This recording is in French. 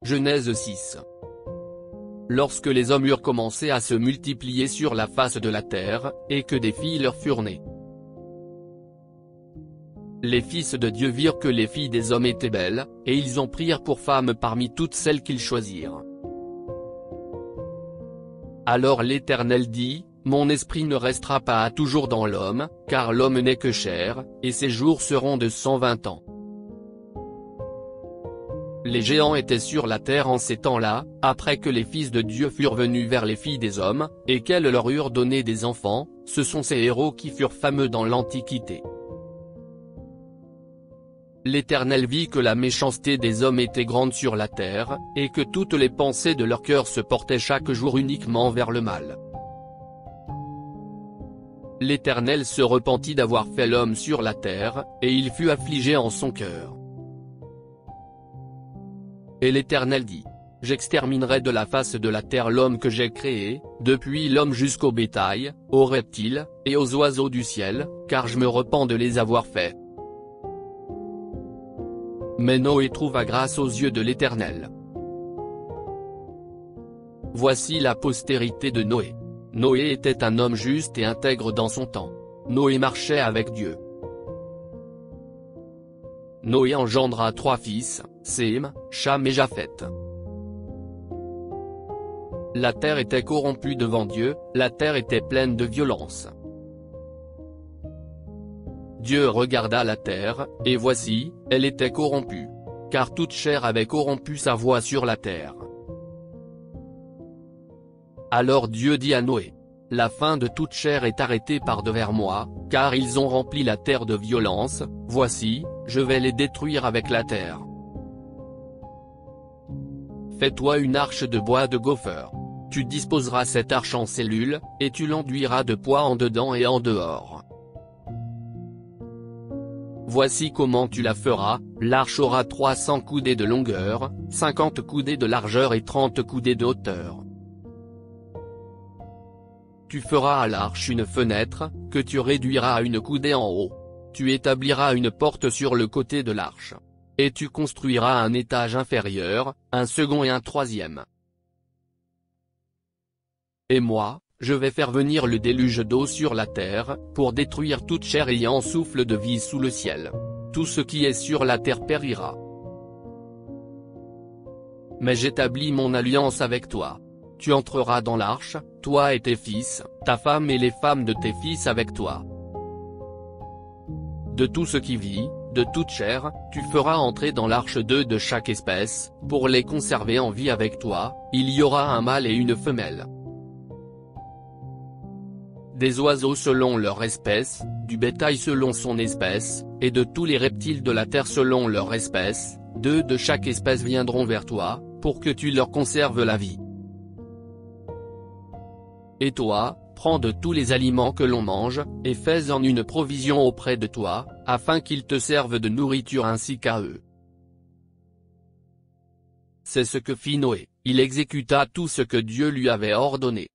Genèse 6. Lorsque les hommes eurent commencé à se multiplier sur la face de la terre, et que des filles leur furent nées. Les fils de Dieu virent que les filles des hommes étaient belles, et ils en prirent pour femmes parmi toutes celles qu'ils choisirent. Alors l'Éternel dit, Mon esprit ne restera pas à toujours dans l'homme, car l'homme n'est que chair, et ses jours seront de 120 ans. Les géants étaient sur la terre en ces temps-là, après que les fils de Dieu furent venus vers les filles des hommes, et qu'elles leur eurent donné des enfants. Ce sont ces héros qui furent fameux dans l'Antiquité. L'Éternel vit que la méchanceté des hommes était grande sur la terre, et que toutes les pensées de leur cœur se portaient chaque jour uniquement vers le mal. L'Éternel se repentit d'avoir fait l'homme sur la terre, et il fut affligé en son cœur. Et l'Éternel dit, J'exterminerai de la face de la terre l'homme que j'ai créé, depuis l'homme jusqu'au bétail, aux reptiles, et aux oiseaux du ciel, car je me repens de les avoir faits. Mais Noé trouva grâce aux yeux de l'Éternel. Voici la postérité de Noé. Noé était un homme juste et intègre dans son temps. Noé marchait avec Dieu. Noé engendra 3 fils, Sem, Cham et Japheth. La terre était corrompue devant Dieu, la terre était pleine de violence. Dieu regarda la terre, et voici, elle était corrompue. Car toute chair avait corrompu sa voie sur la terre. Alors Dieu dit à Noé, La fin de toute chair est arrêtée par devers moi, car ils ont rempli la terre de violence, voici, je vais les détruire avec la terre. Fais-toi une arche de bois de gopher. Tu disposeras cette arche en cellules, et tu l'enduiras de poids en dedans et en dehors. Voici comment tu la feras, l'arche aura 300 coudées de longueur, 50 coudées de largeur et 30 coudées de hauteur. Tu feras à l'arche une fenêtre, que tu réduiras à une coudée en haut. Tu établiras une porte sur le côté de l'arche. Et tu construiras un étage inférieur, un second et un troisième. Et moi, je vais faire venir le déluge d'eau sur la terre, pour détruire toute chair ayant souffle de vie sous le ciel. Tout ce qui est sur la terre périra. Mais j'établis mon alliance avec toi. Tu entreras dans l'arche, toi et tes fils, ta femme et les femmes de tes fils avec toi. De tout ce qui vit, de toute chair, tu feras entrer dans l'arche 2 de chaque espèce, pour les conserver en vie avec toi, il y aura un mâle et une femelle. Des oiseaux selon leur espèce, du bétail selon son espèce, et de tous les reptiles de la terre selon leur espèce, 2 de chaque espèce viendront vers toi, pour que tu leur conserves la vie. Et toi, prends de tous les aliments que l'on mange, et fais-en une provision auprès de toi, afin qu'ils te servent de nourriture ainsi qu'à eux. C'est ce que fit Noé, il exécuta tout ce que Dieu lui avait ordonné.